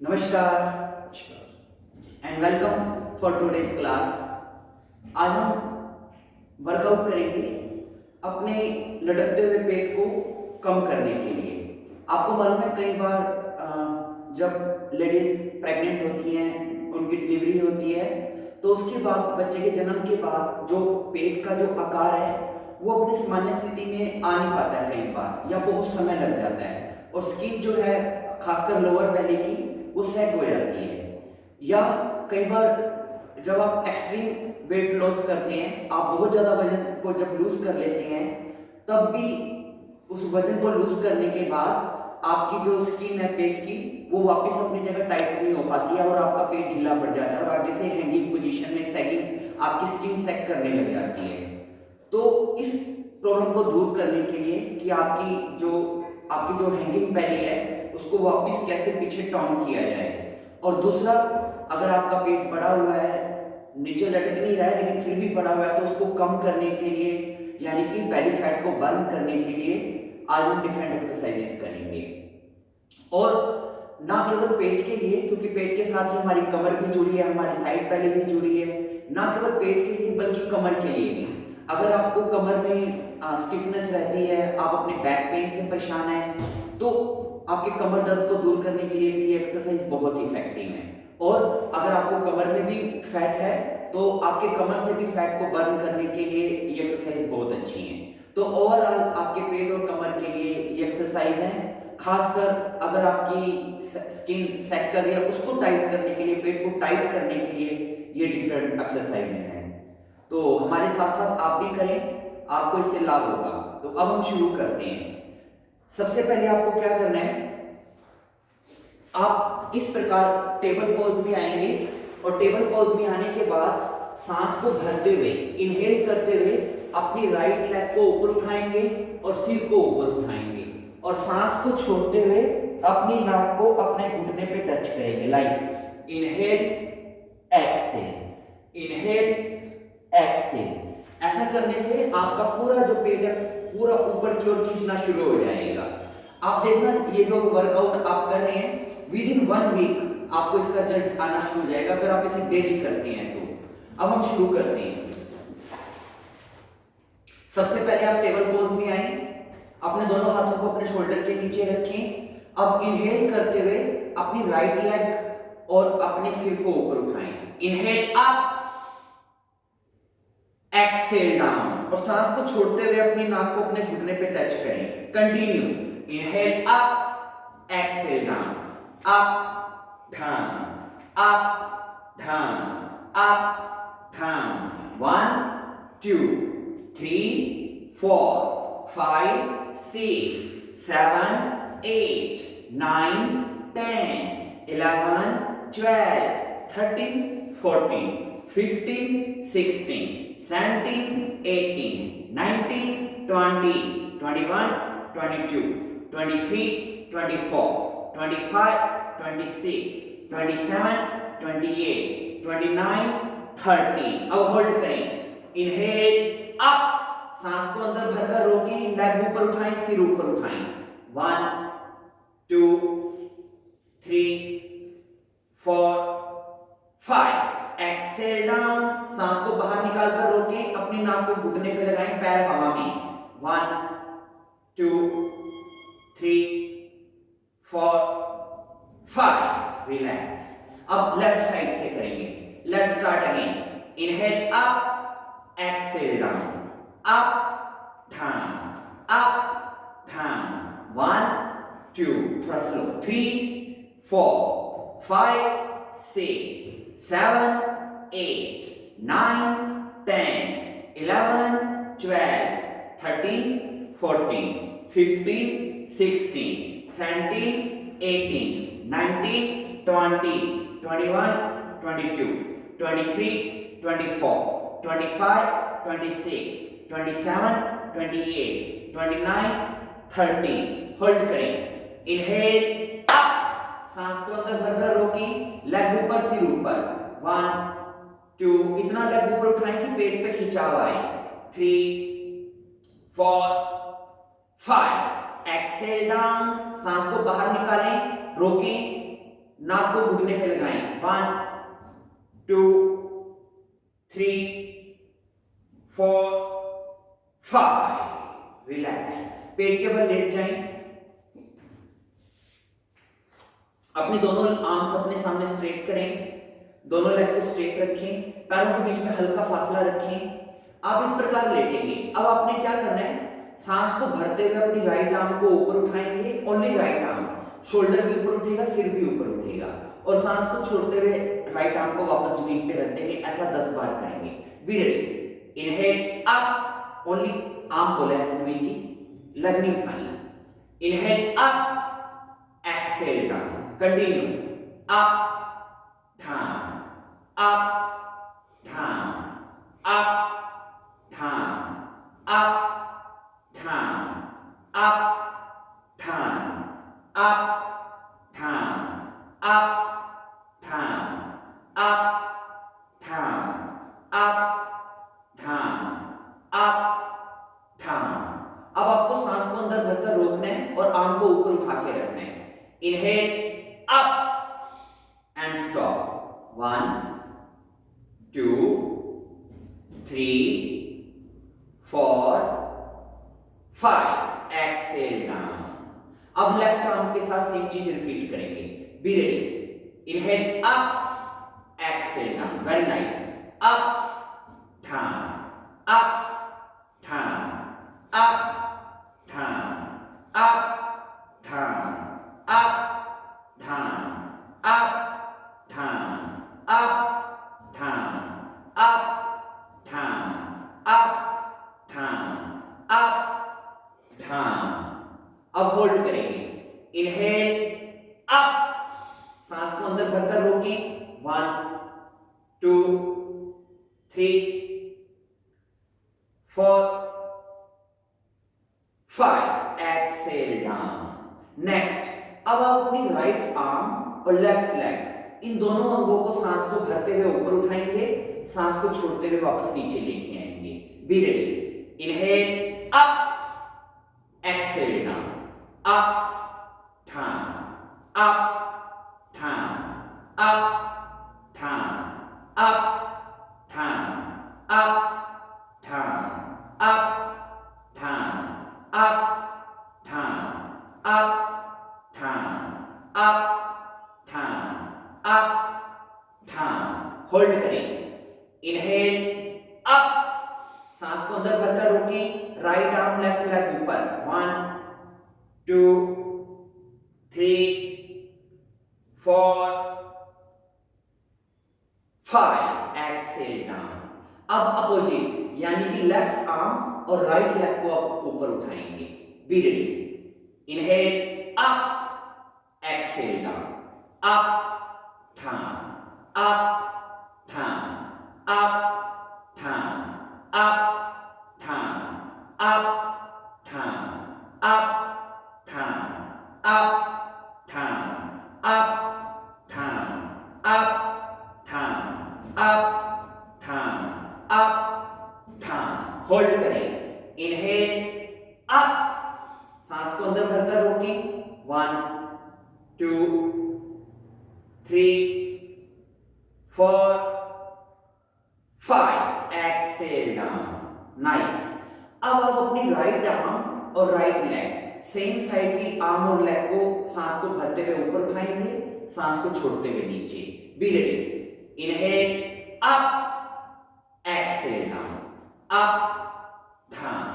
नमस्कार and welcome for today's class. आज हम वर्कआउट करेंगे अपने लटकते हुए पेट को कम करने के लिए। आपको मालूम है कई बार जब लेडीज प्रेग्नेंट होती हैं, उनकी डिलीवरी होती है, तो उसके बाद बच्चे के जन्म के बाद जो पेट का जो आकार है वो अपनी सामान्य स्थिति में आ नहीं पाता है कई बार, या बहुत समय लग जाता है और स्किन जो है खासकर लोअर बेली की वो सैग हो जाती है। या कई बार जब आप एक्सट्रीम वेट लॉस करते हैं, आप बहुत ज़्यादा वजन को जब लूज कर लेते हैं, तब भी उस वजन को लूज करने के बाद आपकी जो स्किन है पेट की वो वापस अपनी जगह टाइट नहीं हो पाती है और आपका पेट ढीला पड़ जाता है और आगे से हैंगिंग पोजीशन में सैगिंग आपकी स्किन सैग करने लग जाती है। तो इस प्रॉब्लम को दूर करने के लिए कि आपकी जो हैंगिंग बेली है उसको वापस कैसे पीछे टर्न किया जाए, और दूसरा अगर आपका पेट बढ़ा हुआ है, नीचे लटक नहीं रहा है लेकिन फिर भी बढ़ा हुआ है, तो उसको कम करने के लिए यानी कि बेली फैट को बर्न करने के लिए आज हम डिफरेंट एक्सरसाइजेस करेंगे। और ना केवल पेट के लिए, क्योंकि पेट के साथ ही हमारी कमर भी जुड़ी है, हमारी साइड बेली भी जुड़ी है, ना केवल पेट के लिए बल्कि कमर के लिए भी। अगर आपको कमर में स्टिफनेस रहती है, आप अपने बैक पेन से परेशान हैं, तो आपके कमर दर्द को दूर करने के लिए भी ये एक्सरसाइज बहुत ही इफेक्टिव है। और अगर आपको कमर में भी फैट है तो आपके कमर से भी फैट को बर्न करने के लिए ये एक्सरसाइज बहुत अच्छी है। तो ओवरऑल आपके पेट और कमर के लिए ये एक्सरसाइज है। खासकर अगर आपकी स्किन सैग कर रही है, उसको टाइट करने के लिए, पेट को टाइट करने के लिए ये डिफरेंट एक्सरसाइज हैं। तो हमारे साथ साथ आप भी करें, आपको इससे लाभ होगा। तो अब हम शुरू करते हैं। सबसे पहले आपको क्या करना है, आप इस प्रकार टेबल पोज में आएंगे और टेबल पोज में आने के बाद सांस को भरते हुए, इनहेल करते हुए अपनी राइट लेग को ऊपर उठाएंगे और सिर को ऊपर उठाएंगे और सांस को छोड़ते हुए अपनी नाक को अपने घुटने पे टच करेंगे। Like inhale exhale, inhale exhale. ऐसा करने से आपका पूरा जो पेट है पूरा ऊपर की ओर खींचना शुरू हो जाएगा। आप देखना ये जो वर्कआउट आप कर रहे हैं, विद इन 1 वीक आपको इसका रिजल्ट आना शुरू हो जाएगा अगर आप इसे डेली करते हैं तो। अब हम शुरू करते हैं। सबसे पहले आप टेबल पोज में आए, अपने दोनों हाथों को अपने शोल्डर के नीचे रखें। अब इनहेल करते हुए अपनी राइट लेग और अपने सिर को ऊपर उठाएं। इनहेल अप, एक्सेल डाउन, और सांस को छोड़ते हुए अपनी नाक को अपने घुटने पे टच करें। Continue, inhale up, exhale down, up down, up down, up down. 1 2 3 4 5 6 7 8 9 10 11 12 13 14 15 16 17 18 19 20 21 22 23 24 25 26 27 28 29 30। अब होल्ड करें। इनहेल अप, सांस को अंदर भरकर रोकें, लेग ऊपर उठाएं, सिर ऊपर उठाएं। 1 2 3 4 5। एक्सेल डाउन, सांस को बाहर निकालकर रोकें, अपनी नाक को घुटने पे लगाएं, पैर हवा में। 1 2 3 4 5। रिलैक्स। अब लेफ्ट साइड से करेंगे। Let's start again. Inhale up, exhale down, up down, up down. 1 2, थोड़ा स्लो, 3 4 5 6 7 8 9 10 11 12 13 14 15 16 17 18 19 20 21 22 23 24 25 26 27 28 29 30। होल्ड करें। इनहेल अप, सांस को अंदर भरकर रोकें, लेग ऊपर, सिर ऊपर। 1 2, इतना लेग ऊपर उठाएं कि पेट पे खिंचाव आए। 3 4 5। एक्सेल डाउन, सांस को बाहर निकालें, रोकें, नाक को घुटने पे लगाएं। 1 2 3 4 5। रिलैक्स। पेट के बल लेट जाएं। अपने दोनों आर्म्स अपने सामने स्ट्रेट करें। दोनों लेग को स्ट्रेट रखें। पैरों के बीच में हल्का फासला रखें। आप इस प्रकार लेटेंगे। अब आपने क्या करना है, सांस को भरते हुए अपनी राइट आर्म को ऊपर उठाएंगे। Only right arm. शोल्डर भी ऊपर उठेगा, सिर भी ऊपर उठेगा, और सांस को छोड़ते हुए राइट आर्म को वापस जमीन पे रख देंगे। ऐसा 10 बार करेंगे। B ready. Inhale up. Only arm बोला है नवीन जी, लग नहीं उठानी। Inhale up, exhale down. Continue. Up down, up down, up down, up down, up down, up down, up down, up down, up down, up down. अब आपको सांस को अंदर भरकर रोकना है और आर्म को ऊपर उठा के रखना है। Inhale up and stop. 1 2 3 4 5। Exhale down. अब लेफ्ट आर्म के साथ सेम चीज रिपीट करेंगे। B ready. Inhale up, exhale down. Very nice. Up down, up down, up down, up down, up down, up down, up down, up down, up down, up down. अब hold करेंगे। Inhale up, सांस को अंदर भरकर रोकें। 1 2 3 4 5। Exhale down. Next, अब आप अपनी राइट आर्म और लेफ्ट लेग, इन दोनों अंगों को सांस को भरते हुए ऊपर उठाएंगे, सांस को छोड़ते हुए वापस नीचे लेके आएंगे। B ready. Inhale up, exhale down, up down, up down, up down, up down, up down, up down, up down, up down, up down, up down. Hold करें। इनहेल अप, सांस को अंदर भरकर रोकें। राइट आर्म लेफ्ट लेग ऊपर। 1 2 3 4 5। Exhale down. अब opposite, यानी कि लेफ्ट आर्म और राइट लेग को आप ऊपर उठाएंगे। B ready. Inhale up, exhale down, up down, up down, up down, up down, up down, up down, up down, up down, up down, up down, up down. Hold करें। Inhale up, सांस को अंदर भरकर रोकें। 1 2 3 4 5। Exhale down. Nice. अब आप अपनी right arm और राइट लेग, सेम साइड की आर्म और लेग को सांस को भरते हुए ऊपर उठाएंगे, सांस को छोड़ते हुए नीचे। Be ready. Inhale up, exhale down, up down,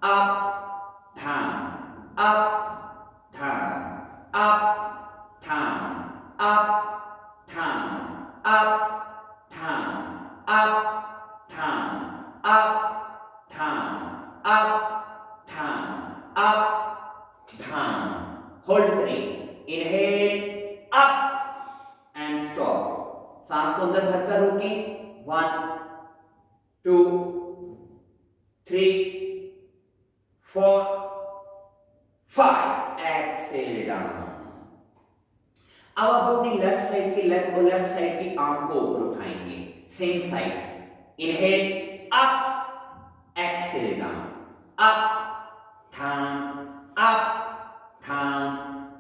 up down, up down, up down, up down, up down, up down, up down, up down, up down. Hold करें। Inhale up and stop. सांस को अंदर भरकर रोकें। 1 2 3 4 5। Exhale down. अब आप अपनी left side की लेग और लेफ्ट साइड की आर्म को ऊपर उठाएंगे, same side. Inhale up, exhale down, up down, up down,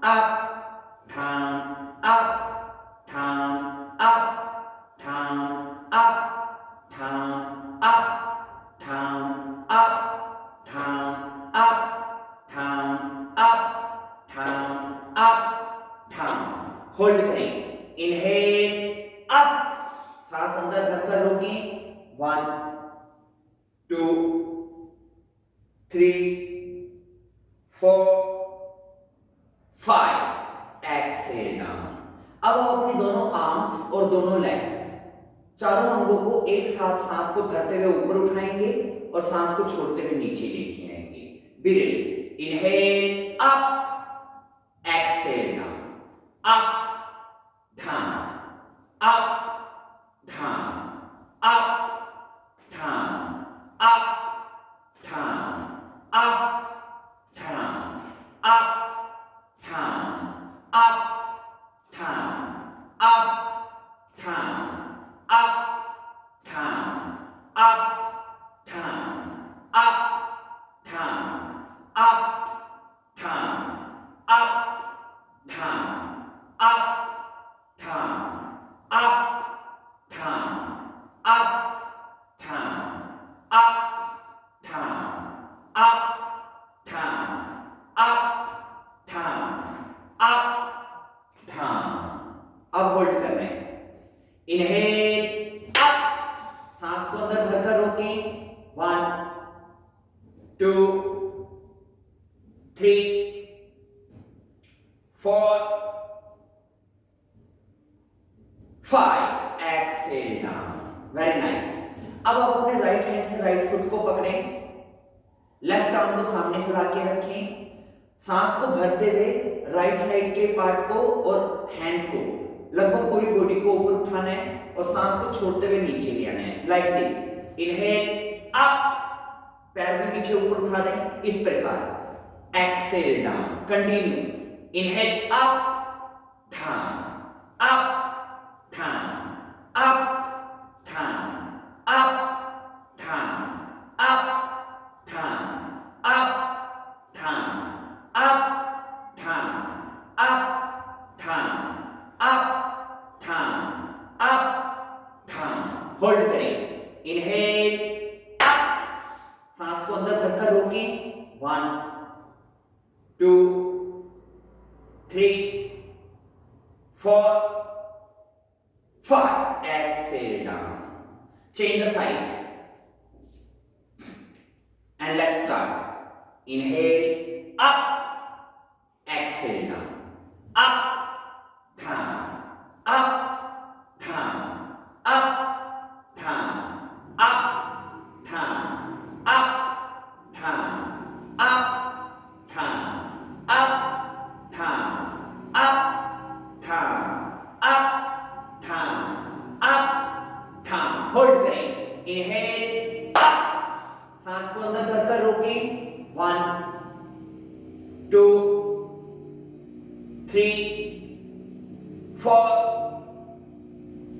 up down, up up, down, up, down, up, down, up, down. Hold करें. इनहेल अप, सांस अंदर भरकर रोकें. 1 2 3 4 5. Exhale down. अब आप अपनी दोनों आर्म्स और दोनों लेग, चारों अंगों को एक साथ सांस को भरते हुए ऊपर उठाएंगे और सांस को छोड़ते हुए नीचे लेके आएंगे. B ready. Inhale up, exhale down. Up, down, up, down, up, down, up, down, up, down, up, down, up, down, up, down, up, down, up, down, up, down, up, down, up, down, up, down, up, down, up, down, up, down, up, down, up, down, up, down. अब hold कर रहे हैं. Inhale up, सांस को अंदर भरकर रोकें. 1 2 3 4 5. Exhale down. Very nice. अब आप अपने राइट हैंड से राइट फुट को पकड़ें, लेफ्ट आर्म को सामने फैला के रखें. सांस को भरते हुए राइट साइड के पार्ट को और हैंड को, लगभग पूरी बॉडी को ऊपर उठाना है और सांस को छोड़ते हुए नीचे ले आना है. Like this. इनहेल अप, पैर भी पीछे ऊपर उठा दें इस प्रकार. Exhale down. Continue. Inhale up, down, up, down, up, down, up, down, up, down, up, down, up, down, up, down, up, down, up, down. Hold करें. इनहेल अप, सांस को अंदर भरकर रोकें. 1 2 3 4 5. Exhale down. Change the side and let's start. Inhale up, exhale down, up, down, up, down, up, down, up, down, up, down, up, down, up, down, up, down, up, down, up, down. Hold करें. Inhale up, सांस को अंदर भरकर रोकें. 1 2 3 4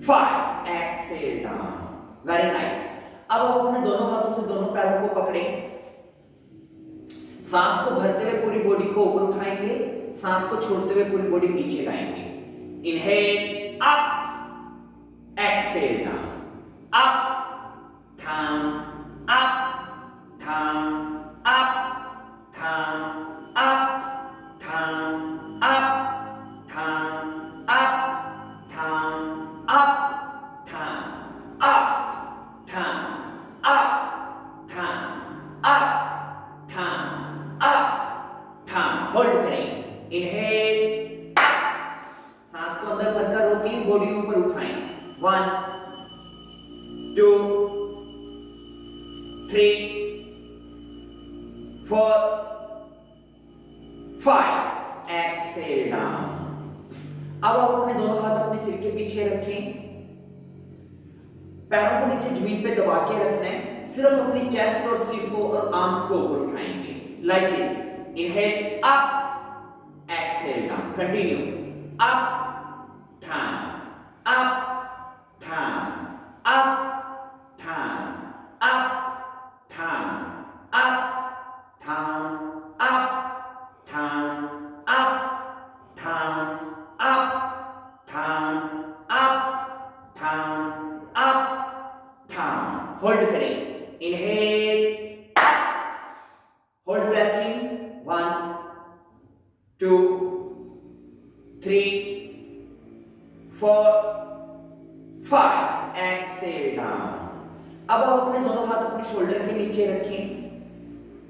5. Exhale down. Very nice. अब आप अपने दोनों हाथों से दोनों पैरों को पकड़ें, सांस को भरते हुए पूरी बॉडी को ऊपर उठाएंगे, सांस को छोड़ते हुए पूरी बॉडी नीचे लाएंगे. Inhale up, exhale down, up, down, up, down, up, down, up, down, up, down, up, down, up, down, up, down, up, down, up, down, up, down. Hold करें. इनहेल, सांस को अंदर भरकर रोकें, बॉडी ऊपर उठाएं. 1 2 3 4 5. Exhale down. अब आप अपने दोनों हाथ अपने सिर के पीछे रखें, पैरों को नीचे जमीन पे दबा के रखना है. सिर्फ अपनी चेस्ट और सिर को और आर्म्स को ऊपर उठाएंगे. Like this. Inhale up, exhale down. Continue. Up, down, up, down, up, down, up, down, up, down, up, down, up, down, up, down, up, down, up, down. Hold करें. इनहेल,